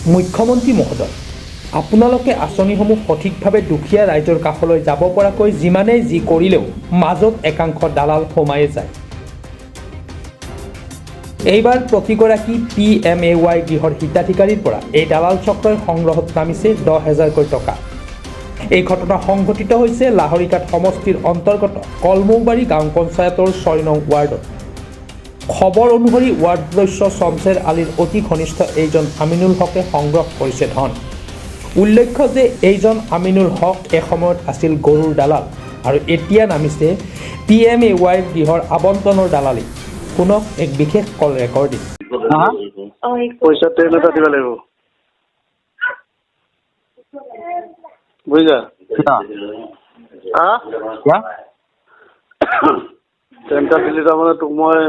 মুখ্যমন্ত্ৰী মহোদয়, আপোনালোকে আঁচনিসমূহ সঠিকভাৱে দুখীয়া ৰাইজৰ কাষলৈ যাব পৰাকৈ যিমানেই যি কৰিলেও মাজত একাংশ দালাল সোমাই যায়। এইবাৰ প্ৰতিগৰাকী PMAY গৃহৰ হিতাধিকাৰীৰ পৰা এই দালাল চক্ৰই সংগ্ৰহত নামিছে 10,000কৈ টকা। এই ঘটনা সংঘটিত হৈছে লাহৰিঘাট সমষ্টিৰ অন্তৰ্গত কলমৌবাৰী গাঁও পঞ্চায়তৰ 6 নং ৱাৰ্ডত। খবৰ অনুসৰি ৱাৰ্ড সদস্য শমছেৰ আলীৰ অতি ঘনিষ্ঠ এইজন আমিনুল হকে সংগ্ৰহ কৰিছে ধন। উল্লেখ্য যে এইজন আমিনুল হক এসময়ত আছিল গৰুৰ দালাল আৰু এতিয়া নামিছে PMAY গৃহৰ আবণ্টনৰ দালালি। শুনক এক বিশেষ কল ৰেকৰ্ডিং। পইচা ট্ৰেইন এটা দিব লাগিব বুজিছা ট্ৰেইন এটা দিলে তাৰমানে তোক মই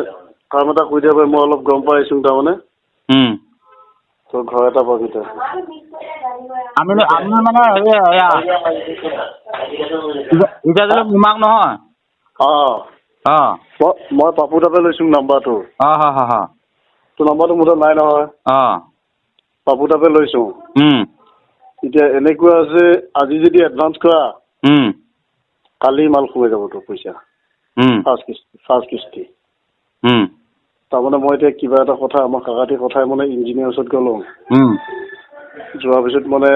কাম এটা কৰি দিব পাৰিম। মই অলপ গম পাই আহিছোঁ তাৰমানে তোৰ ঘৰ এটা পাবি তই নিমাক নহয় মই পাপু তাপে লৈছোঁ নাম্বাৰটো। তোৰ নাম্বাৰটো মোৰ তাত নাই নহয়। পাপু তাপে লৈছোঁ। এতিয়া এনেকুৱা আছে আজি যদি এডভান্স কৰা কালি মাল সোমাই যাব তোৰ পইচা ফাৰ্ষ্ট কিস্তি। তাৰমানে মই এতিয়া কিবা এটা কথা আমাৰ কাকাতি কথাই মানে ইঞ্জিনিয়াৰ ওচৰত গ'লোঁ। যোৱাৰ পিছত মানে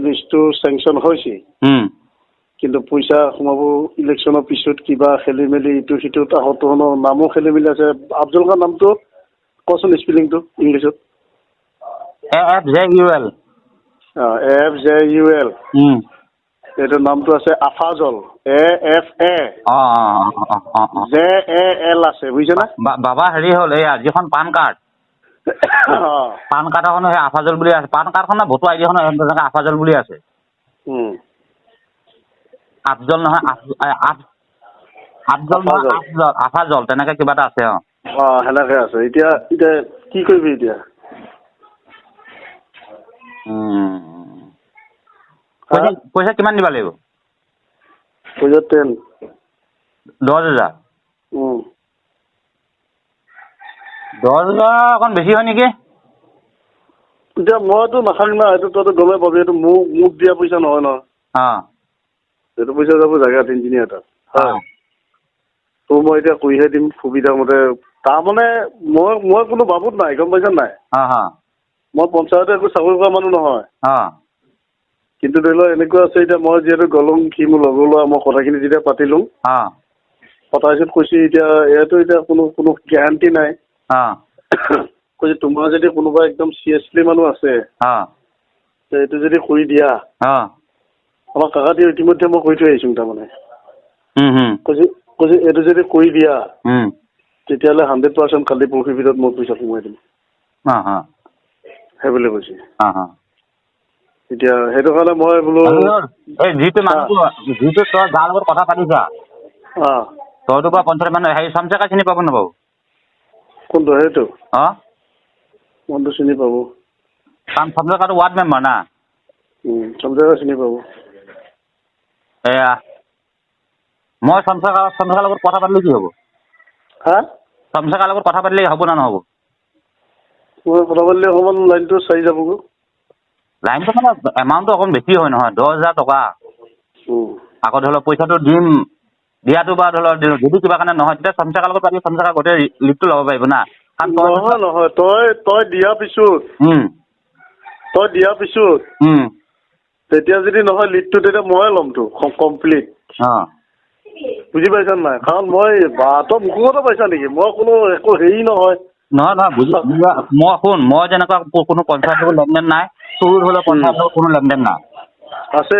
লিষ্টটো চেংচন হৈছে কিন্তু পইচা সোমাব ইলেকশ্যনৰ পিছত কিবা খেলি মেলি ইটো সিটো তাহঁতৰ নামো খেলি মেলি আছে। আব্দুল খান নামটো কচোন স্পেলিংটো ইংলিছত। AFJUL এইটো নামটো আছে আফাজল AFAJAL আছে বুজিছানে। বাবা হেৰি হ'ল এই যিখন পান কাৰ্ড এখন সেই আফাজল বুলি আছে। পান কাৰ্ডখন ভোটাৰ আইডিখন আফাজল বুলি আছে। আফজল নহয় আফাজল তেনেকে কিবা এটা আছে। সেনেকে আছে। এতিয়া কি কৰিবি এতিয়া? পইচা কিমান দিব লাগিব? পইচা 10,000। 10,000 অকণ বেছি হয় নেকি? এতিয়া মইতো নাথাকিম না, এইটো তইতো গমেই পাবি। এইটো মোক দিয়া পইচা নহয় নহয়। এইটো পইচা যাব জেগাত ইঞ্জিনিয়াৰ তাত। তোৰ মই এতিয়া কৰিহে দিম সুবিধা মতে। তাৰমানে মই কোনো বাবুত নাই, গম পাইছা নাই? মই পঞ্চায়তে একো চাকৰি কৰা মানুহ নহয়। কিন্তু ধৰি লওক এনেকুৱা আছে এতিয়া মই যিহেতু গ'লোঁ সি মোৰ লগৰ ল'ৰা, মই কথাখিনি যেতিয়া পাতিলোঁ পতাৰ পিছত কৈছে এতিয়া ইয়াতো এতিয়া কোনো গেৰাণ্টি নাই। কৈছে তোমাৰ যদি কোনোবা একদম চিৰিয়াছলি মানুহ আছে এইটো যদি কৰি দিয়া আমাৰ কাকাতি ইতিমধ্যে মই কৰি থৈ আহিছোঁ তাৰমানে। কৈছে এইটো যদি কৰি দিয়া তেতিয়াহ'লে 100% কালি পৰহিৰ ভিতৰত মই পইচা সোমাই দিম সেই বুলি কৈছে। এতিয়া সেইটো কাৰণে মই বোলো যিটো তই যাৰ লগত কথা পাতিছা তইতো পৰা পঞ্চায়ত মানে হেৰি চমচেকা চিনি পাব নাপাব? কোনটো সেইটো কোনটো চিনি পাব? কাৰণ চমচেকাটো ৱাৰ্ড মেম্বাৰ না। চমচেকা চিনি পাব। এয়া মই চমচেকাৰ লগত কথা পাতিলে কি হ'ব? চমচেকাৰ লগত কথা পাতিলে হ'ব না নহ'ব? মই কথা পাতিলে অকণমান লাইনটো চাই যাবগৈ। লাইনটো মানে এমাউণ্টটো অকণ বেছি হয় নহয়, 10,000 টকা। আকৌ ধৰি লওক পইচাটো দিয়াটো বা ধৰি লওক যদি কিবা কাৰণে নহয় তেতিয়া চমচেকাৰ লগত পাতি চমচেকাৰ গোটেই লিষ্টটো ল'ব পাৰিব না। নহয় তই দিয়াৰ পিছত তেতিয়া যদি নহয় লিডটো তেতিয়া ময়ে ল'মতো কমপ্লিট। বুজি পাইছা নাই? কাৰণ মই তই মুখতে পাইছা নেকি? মই কোনো একো হেৰি নহয়। মই যেনেকুৱা কোনো পঞ্চায়তৰ লেনদেন নাই, তোৰ ধৰি লওক পঞ্চায়তৰ কোনো লেনদেন নাই। আছে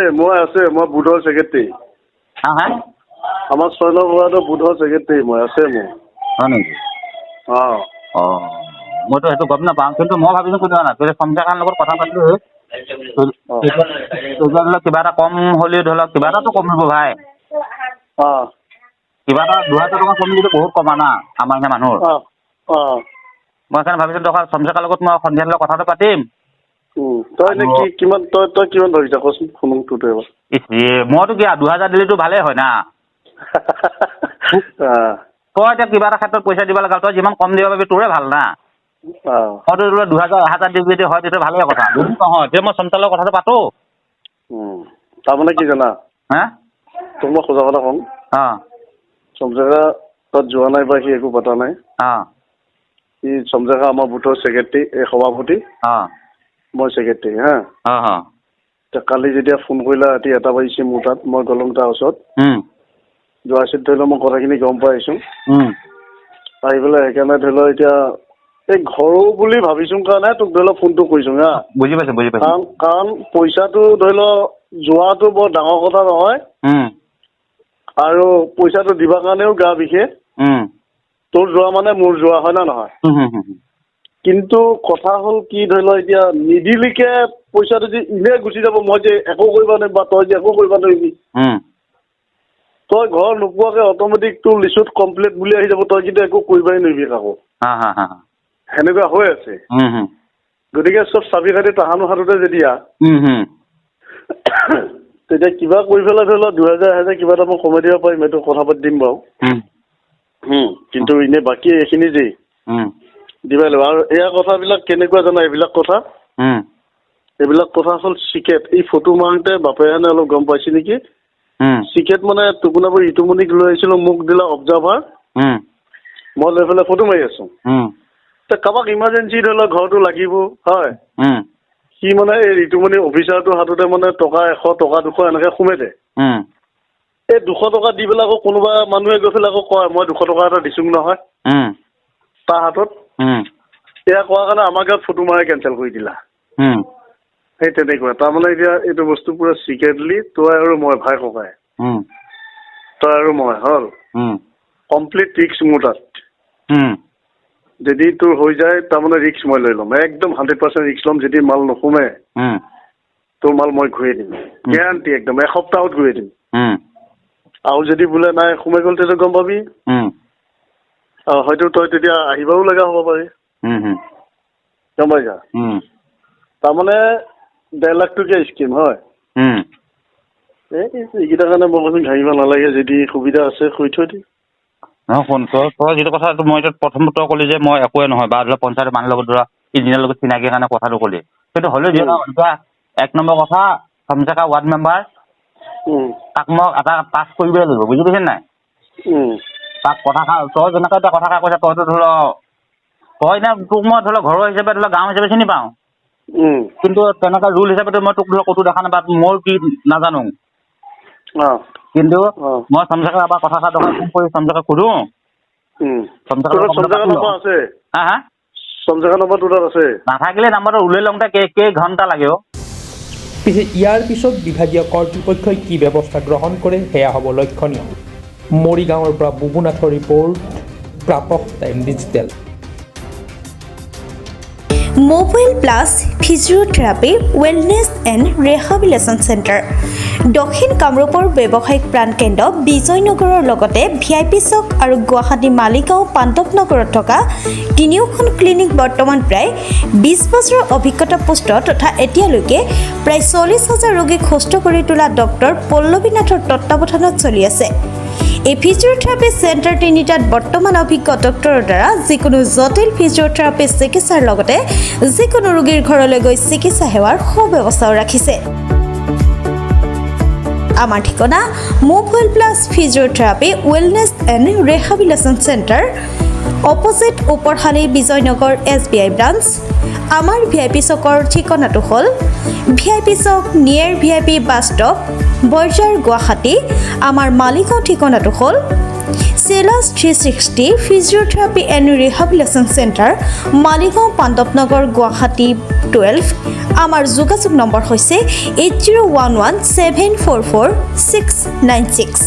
মই বুধৰ ছেক্ৰেটাৰী। আমাৰ 6 নং ৱাৰ্ডৰ বুধৰ ছেক্ৰেটাৰী মই আছে মোৰ। হয় নেকি? মইতো সেইটো গম নাপাওঁ। কিন্তু মই ভাবিছোঁ কি জানা, চমচেকাৰ লগত কথা পাতিলো কিবা এটা কম হ'লেও ধৰি লওক কিবা এটাতো কমিব ভাই। কিবা এটা 2,000 টকা কমিলেতো বহুত কমা না আমাৰ নিচিনা মানুহৰ। মই সেইকাৰণে ভাবিছোঁ চমচেকাৰ লগত মই সন্ধিয়ালৈ কথাটো পাতিম। তই কিমান ধৰিছা কচোন শুনো তোৰ এবাৰ। মইতো কি 2,000 দিলেতো ভালেই হয় না। তই এতিয়া কিবা এটা ক্ষেত্ৰত পইচা দিব লগা, তই যিমান কম দিব পাৰিবি তোৰে ভাল না। মইতো ধৰি লওক 2000 দিম যদি হয় তেতিয়া ভালে কথা, যদি নহয় তেতিয়া মই চমচালৰ কথাটো পাতো। তাৰমানে কি জানা, হা তোক মই সঁচা কথা কম, চমজেগা তাত যোৱা নাই বা সি একো পতা নাই। সি চমজেগা আমাৰ বুথৰ ছেক্ৰেটাৰী, এই সভাপতি, মই ছেক্ৰেটাৰী। হা কালি যেতিয়া ফোন কৰিলা ৰাতি 1টা বাজিছে মোৰ তাত, মই গ'লো তাৰ ওচৰত, যোৱাচিত ধৰি লওক মই কথাখিনি গম পাই আহিছো। আহি পেলাই সেইকাৰণে ধৰি লওক এতিয়া এই ঘৰো বুলি ভাবিছো কাৰণে তোক ধৰি লওক ফোনটো কৰিছো। হা বুজি পাইছো। কাৰণ পইচাটো ধৰি লওক যোৱাটো বৰ ডাঙৰ কথা নহয়, আৰু পইচাটো দিবৰ কাৰণেও গা বিশেষ। তোৰ যোৱা মানে মোৰ যোৱা, হয় না নহয়? কিন্তু কথা হ'ল কি, ধৰি লওক এতিয়া নিদিলিকে পইচাটো যে এনেই গুচি যাব, মই যে একো কৰিব নোৱাৰিম বা তই যে একো কৰিব নোৱাৰিবি, তই ঘৰ নোপোৱাকে অট'মেটিক তোৰ লিষ্টত কমপ্লিট বুলি আহি যাব, তই কিন্তু একো কৰিবই নোৱাৰিবি কাকো। সেনেকুৱা হৈ আছে। গতিকে চব চাবি কাটি তাহানো হাততে যেতিয়া, তেতিয়া কিবা কৰি পেলাই ধৰি লওক 2000 কিবা এটা মই কমাই দিব পাৰিম, এইটো কথা পাতি দিম বাৰু। কিন্তু এনে বাকী এইখিনি যে দিবাই লাগিব। আৰু এয়া কথাবিলাক কেনেকুৱা জানা, এইবিলাক কথা হ'ল চিকেট। এই ফটো মাৰোতে বাপেহানে অলপ গম পাইছে নেকি। চিকেট মানে টুকুনাবোৰ ইটুমনিক লৈ আহিছিলো, মোক দিলা অবজাৰ্ভাৰ, মই লৈ পেলাই ফটো মাৰি আছো। কাৰোবাক ইমাৰ্জেঞ্চি ধৰি লওক ঘৰটো লাগিব, হয়, সি মানে এই ঋতুমণি অফিচাৰটোৰ হাততে মানে টকা 100 টকা 200 এনেকে সোমাই দে। এই 200 টকা দি পেলাই আকৌ কোনোবা মানুহে গৈ পেলাই আকৌ কয় মই 200 টকা এটা দিছো নহয় তাৰ হাতত। এয়া কোৱাৰ কাৰণে আমাৰ গাত ফটো মাৰি কেঞ্চেল কৰি দিলা। সেই তেনেকুৱা তাৰমানে এতিয়া এইটো বস্তু পুৰা চিক্ৰেটলি তই আৰু মই ভাই ককাই, তই আৰু মই হ'ল কমপ্লিট ৰিক্স মোৰ তাত। যদি তোৰ হৈ যায় তাৰমানে ৰিক্স মই লৈ ল'ম, একদম 100% ৰিক্স ল'ম। যদি মাল নোসোমে তোৰ মাল মই ঘূৰাই দিম, গেৰাণ্টি একদম, এসপ্তাহত ঘূৰাই দিম। আৰু যদি বোলে নাই সোমাই গ'ল তেতিয়া গম পাবি, হয়তো তই তেতিয়া আহিবও লগা হ'ব পাৰে, গম পাইছা? তাৰমানে 1.5 লাখ টকীয়া স্কিম হয়। এইকেইটাৰ কাৰণে মই কৈছো ঘাঁহিব নালাগে, যদি সুবিধা আছে কৈ থৈ দি। নহয় শুন, তই যিটো কথা মই এতিয়া প্ৰথমতে ক'লি যে মই একোৱে নহয় বা ধৰা পঞ্চায়তৰ মানুহৰ লগত ধৰা ইঞ্জিনিয়াৰৰ লগত চিনাকিৰ কাৰণে কথাটো ক'লি, সেইটো হ'লেও এতিয়া 1 নম্বৰ কথা, চমজেকা ৱাৰ্ড মেম্বাৰ তাক মই এটা পাছ কৰিবই লাগিব, বুজি পাইছে নাই? তাক কথাষাৰ তই যেনেকৈ এতিয়া কথাষাৰ কৈছা, তইতো ধৰ তই এতিয়া তোক মই ধৰি লওক ঘৰৰ হিচাপে ধৰি লওক গাঁও হিচাপে চিনি পাওঁ, কিন্তু তেনেকুৱা ৰুল হিচাপেতো মই তোক ধৰ ক'তো দেখা নাই বা মোৰ কি নাজানো। কিন্তু মই চমজেকা এবাৰ কথাষাৰ ফোন কৰি চমজেকা সুধো। নাথাকিলে নাম্বাৰটো উলিয়াই লওঁতে কেইঘণ্টা লাগে? পিছে ইয়াৰ পিছত বিভাগীয় কৰ্তৃপক্ষই কি ব্যৱস্থা গ্ৰহণ কৰে সেয়া হ'ব লক্ষণীয়। মৰিগাঁৱৰ পৰা বুবুনাথৰ ৰিপৰ্ট, প্ৰাপক time digital. Mobile plus physiotherapy wellness and rehabilitation centre, দক্ষিণ কামৰূপৰ ব্যৱসায়িক প্ৰাণকেন্দ্ৰ বিজয়নগৰৰ লগতে VIP চক আৰু গুৱাহাটী মালিগাঁও পাণ্ডৱনগৰত থকা 3খন ক্লিনিক বৰ্তমান প্ৰায় 20 বছৰৰ অভিজ্ঞতা পুষ্ট তথা এতিয়ালৈকে প্ৰায় 40,000 ৰোগীক সুস্থ কৰি তোলা ডক্টৰ পল্লৱী নাথৰ তত্বাৱধানত চলি আছে। এই ফিজিঅ'থেৰাপি চেণ্টাৰ 3টাত বৰ্তমান অভিজ্ঞ ডক্টৰৰ দ্বাৰা যিকোনো জটিল ফিজিঅ'থেৰাপি চিকিৎসাৰ লগতে যিকোনো ৰোগীৰ ঘৰলৈ গৈ চিকিৎসা সেৱাৰ সুব্যৱস্থাও ৰাখিছে। আমাৰ ঠিকনা mobile plus physiotherapy wellness and rehabilitation centre, opposite Uparshali Bijoynagar SBI branch. আমাৰ VIP চকৰ ঠিকনাটো হ'ল VIP Chowk near VIP bus stop, Borjhar, Guwahati. আমাৰ মালিগাঁও ঠিকনাটো হ'ল চেলাছ 360 physiotherapy and rehabilitation centre, Maligaon Pandavnagar, Guwahati 12। আমাৰ যোগাযোগ নম্বৰ হৈছে 8011744696।